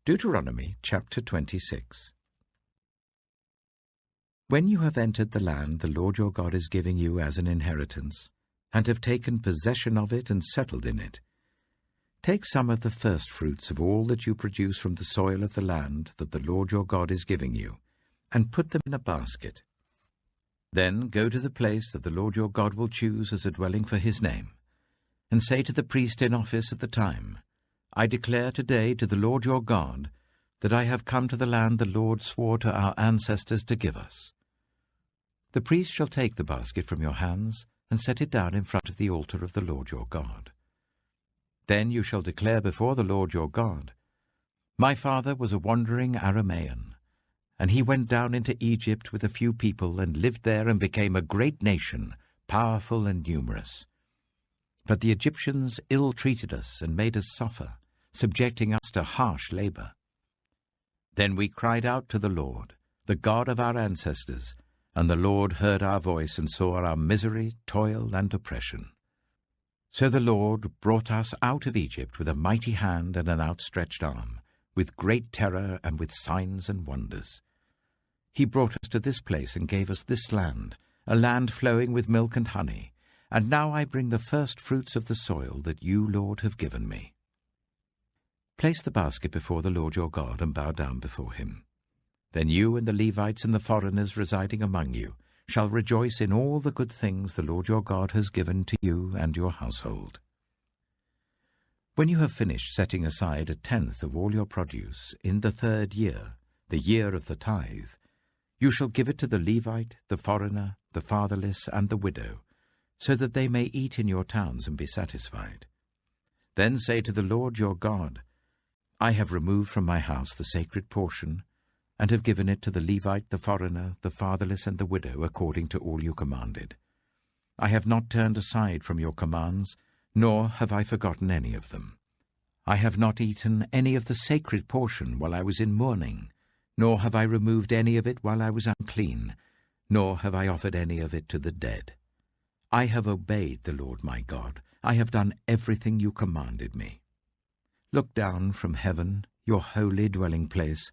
Deuteronomy chapter 26. When you have entered the land the Lord your God is giving you as an inheritance, and have taken possession of it and settled in it, take some of the first fruits of all that you produce from the soil of the land that the Lord your God is giving you, and put them in a basket. Then go to the place that the Lord your God will choose as a dwelling for his name, and say to the priest in office at the time, I declare today to the Lord your God that I have come to the land the Lord swore to our ancestors to give us. The priest shall take the basket from your hands and set it down in front of the altar of the Lord your God. Then you shall declare before the Lord your God, My father was a wandering Aramean, and he went down into Egypt with a few people and lived there and became a great nation, powerful and numerous. But the Egyptians ill-treated us and made us suffer, subjecting us to harsh labor. Then we cried out to the Lord, the God of our ancestors, and the Lord heard our voice and saw our misery, toil, and oppression. So the Lord brought us out of Egypt with a mighty hand and an outstretched arm, with great terror and with signs and wonders. He brought us to this place and gave us this land, a land flowing with milk and honey, and now I bring the first fruits of the soil that you, Lord, have given me. Place the basket before the Lord your God and bow down before him. Then you and the Levites and the foreigners residing among you shall rejoice in all the good things the Lord your God has given to you and your household. When you have finished setting aside 1/10 of all your produce in the 3rd year, the year of the tithe, you shall give it to the Levite, the foreigner, the fatherless, and the widow, so that they may eat in your towns and be satisfied. Then say to the Lord your God, I have removed from my house the sacred portion, and have given it to the Levite, the foreigner, the fatherless, and the widow, according to all you commanded. I have not turned aside from your commands, nor have I forgotten any of them. I have not eaten any of the sacred portion while I was in mourning, nor have I removed any of it while I was unclean, nor have I offered any of it to the dead. I have obeyed the Lord my God. I have done everything you commanded me. Look down from heaven, your holy dwelling place,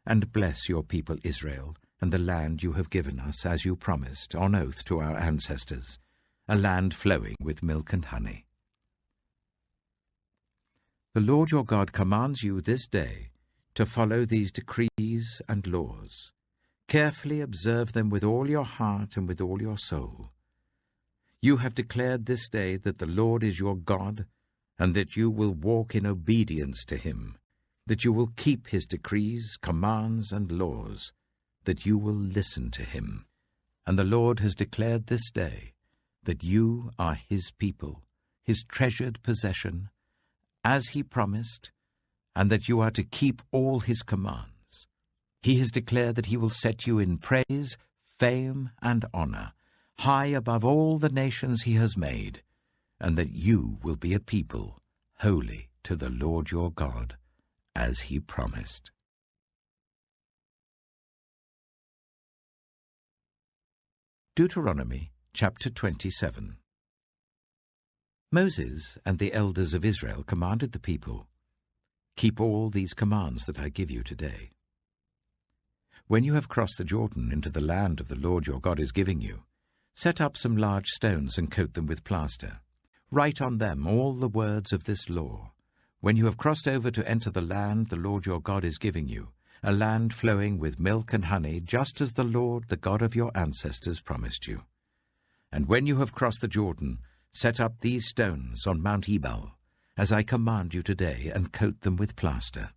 and bless your people Israel and the land you have given us, as you promised on oath to our ancestors, a land flowing with milk and honey. The Lord your God commands you this day to follow these decrees and laws. Carefully observe them with all your heart and with all your soul. You have declared this day that the Lord is your God, and that you will walk in obedience to him, that you will keep his decrees, commands, and laws, that you will listen to him. And the Lord has declared this day that you are his people, his treasured possession, as he promised, and that you are to keep all his commands. He has declared that he will set you in praise, fame, and honor, high above all the nations he has made, and that you will be a people holy to the Lord your God, as he promised. Deuteronomy chapter 27. Moses and the elders of Israel commanded the people, Keep all these commands that I give you today. When you have crossed the Jordan into the land of the Lord your God is giving you, set up some large stones and coat them with plaster. Write on them all the words of this law. When you have crossed over to enter the land the Lord your God is giving you, a land flowing with milk and honey, just as the Lord, the God of your ancestors, promised you. And when you have crossed the Jordan, set up these stones on Mount Ebal, as I command you today, and coat them with plaster.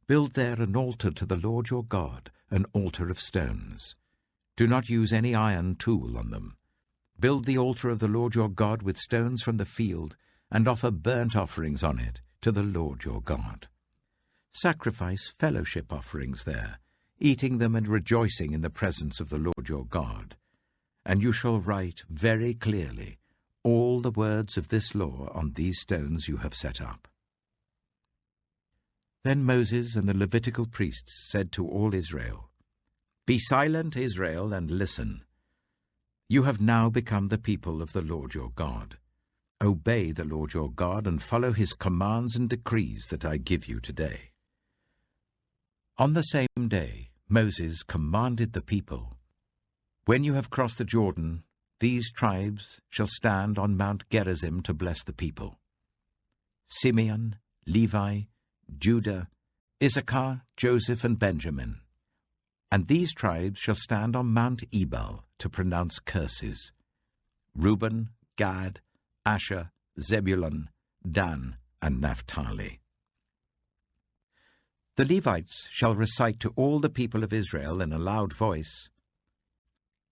Build there an altar to the Lord your God, an altar of stones. Do not use any iron tool on them. Build the altar of the Lord your God with stones from the field, and offer burnt offerings on it to the Lord your God. Sacrifice fellowship offerings there, eating them and rejoicing in the presence of the Lord your God. And you shall write very clearly all the words of this law on these stones you have set up. Then Moses and the Levitical priests said to all Israel, Be silent, Israel, and listen. You have now become the people of the Lord your God. Obey the Lord your God and follow his commands and decrees that I give you today. On the same day, Moses commanded the people, "When you have crossed the Jordan, these tribes shall stand on Mount Gerizim to bless the people: Simeon, Levi, Judah, Issachar, Joseph, and Benjamin. And these tribes shall stand on Mount Ebal to pronounce curses: Reuben, Gad, Asher, Zebulun, Dan, and Naphtali. The Levites shall recite to all the people of Israel in a loud voice,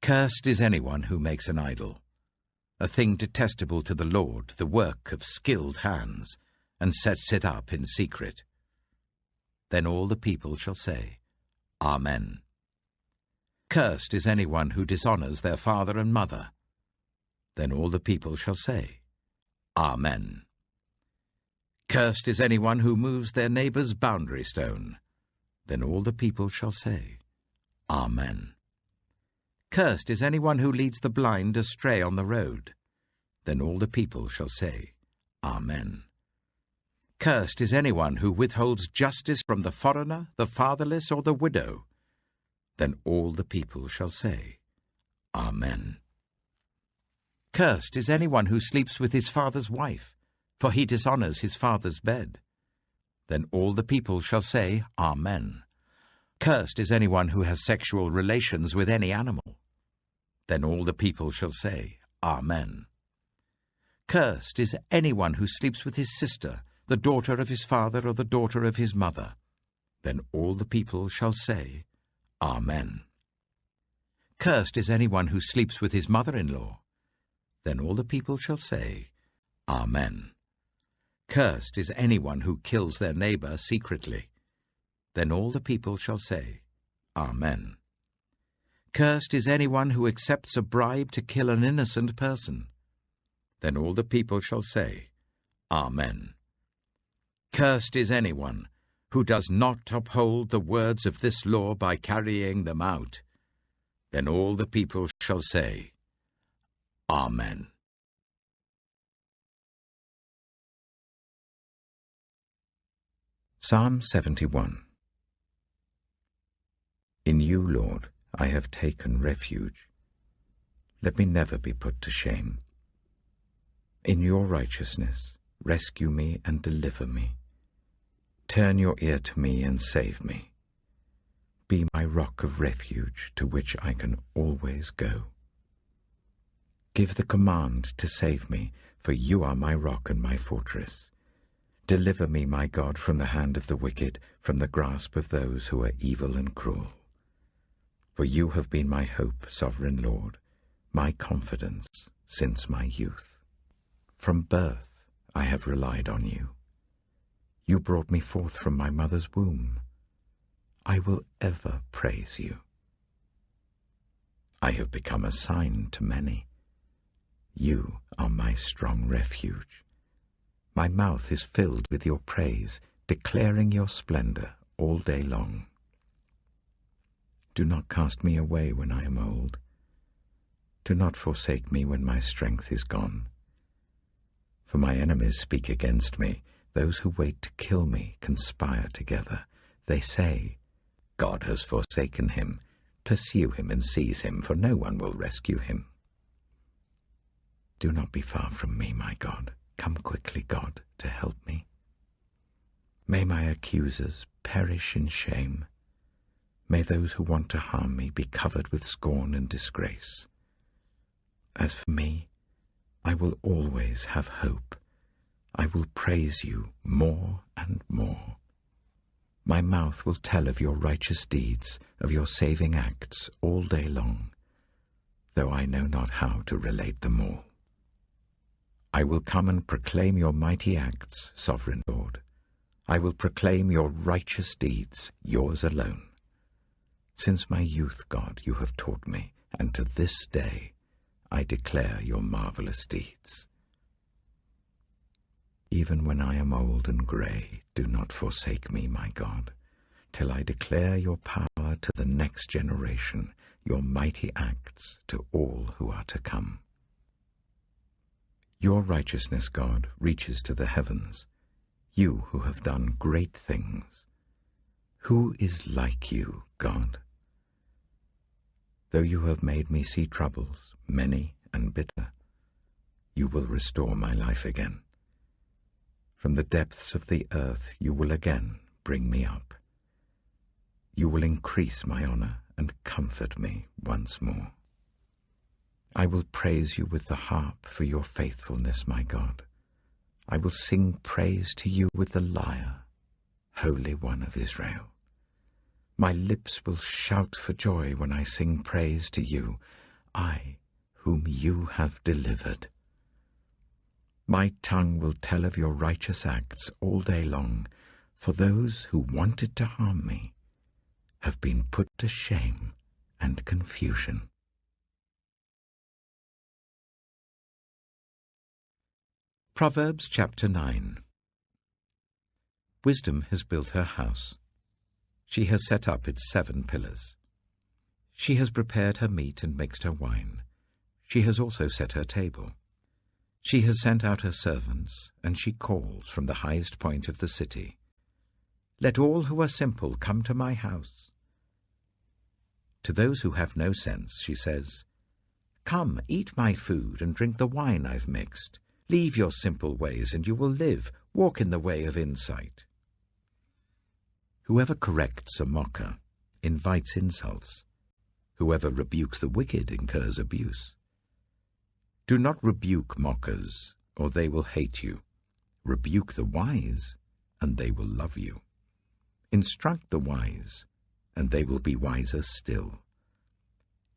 Cursed is anyone who makes an idol, a thing detestable to the Lord, the work of skilled hands, and sets it up in secret. Then all the people shall say, Amen. Cursed is anyone who dishonors their father and mother. Then all the people shall say, Amen. Cursed is anyone who moves their neighbor's boundary stone. Then all the people shall say, Amen. Cursed is anyone who leads the blind astray on the road. Then all the people shall say, Amen. Cursed is anyone who withholds justice from the foreigner, the fatherless, or the widow. Then all the people shall say, Amen. Cursed is anyone who sleeps with his father's wife, for he dishonors his father's bed. Then all the people shall say, Amen. Cursed is anyone who has sexual relations with any animal. Then all the people shall say, Amen. Cursed is anyone who sleeps with his sister, the daughter of his father or the daughter of his mother. Then all the people shall say, Amen. Cursed is anyone who sleeps with his mother-in-law. Then all the people shall say, Amen. Cursed is anyone who kills their neighbor secretly. Then all the people shall say, Amen. Cursed is anyone who accepts a bribe to kill an innocent person. Then all the people shall say, Amen. Cursed is anyone who does not uphold the words of this law by carrying them out. Then all the people shall say, Amen. Psalm 71. In you, Lord, I have taken refuge. Let me never be put to shame. In your righteousness, rescue me and deliver me. Turn your ear to me and save me. Be my rock of refuge to which I can always go. Give the command to save me, for you are my rock and my fortress. Deliver me, my God, from the hand of the wicked, from the grasp of those who are evil and cruel. For you have been my hope, sovereign Lord, my confidence since my youth. From birth I have relied on you. You brought me forth from my mother's womb. I will ever praise you. I have become a sign to many. You are my strong refuge. My mouth is filled with your praise, declaring your splendor all day long. Do not cast me away when I am old. Do not forsake me when my strength is gone. For my enemies speak against me. Those who wait to kill me conspire together. They say, God has forsaken him. Pursue him and seize him, for no one will rescue him. Do not be far from me, my God. Come quickly, God, to help me. May my accusers perish in shame. May those who want to harm me be covered with scorn and disgrace. As for me, I will always have hope. I will praise you more and more. My mouth will tell of your righteous deeds, of your saving acts all day long, though I know not how to relate them all. I will come and proclaim your mighty acts, sovereign Lord. I will proclaim your righteous deeds, yours alone. Since my youth, God, you have taught me, and to this day I declare your marvelous deeds. Even when I am old and grey, do not forsake me, my God, till I declare your power to the next generation, your mighty acts to all who are to come. Your righteousness, God, reaches to the heavens, you who have done great things. Who is like you, God? Though you have made me see troubles, many and bitter, you will restore my life again. From the depths of the earth you will again bring me up. You will increase my honor and comfort me once more. I will praise you with the harp for your faithfulness, my God. I will sing praise to you with the lyre, Holy One of Israel. My lips will shout for joy when I sing praise to you, I, whom you have delivered. My tongue will tell of your righteous acts all day long, for those who wanted to harm me have been put to shame and confusion. Proverbs chapter 9. Wisdom has built her house. She has set up its 7 pillars. She has prepared her meat and mixed her wine. She has also set her table. She has sent out her servants, and she calls from the highest point of the city. Let all who are simple come to my house. To those who have no sense, she says, Come, eat my food and drink the wine I've mixed. Leave your simple ways and you will live. Walk in the way of insight. Whoever corrects a mocker invites insults. Whoever rebukes the wicked incurs abuse. Do not rebuke mockers, or they will hate you. Rebuke the wise, and they will love you. Instruct the wise, and they will be wiser still.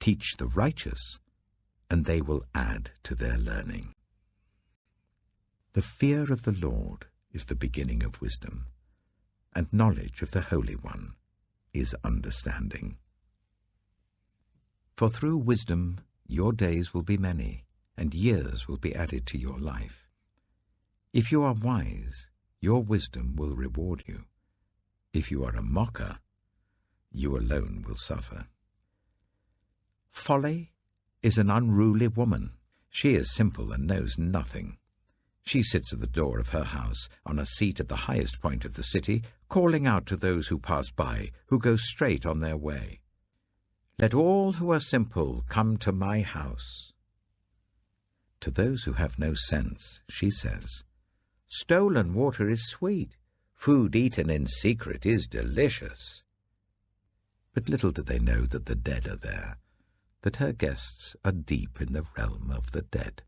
Teach the righteous, and they will add to their learning. The fear of the Lord is the beginning of wisdom, and knowledge of the Holy One is understanding. For through wisdom your days will be many, and years will be added to your life. If you are wise, your wisdom will reward you. If you are a mocker, you alone will suffer. Folly is an unruly woman. She is simple and knows nothing. She sits at the door of her house, on a seat at the highest point of the city, calling out to those who pass by, who go straight on their way. Let all who are simple come to my house. To those who have no sense, she says, Stolen water is sweet. Food eaten in secret is delicious. But little do they know that the dead are there, that her guests are deep in the realm of the dead.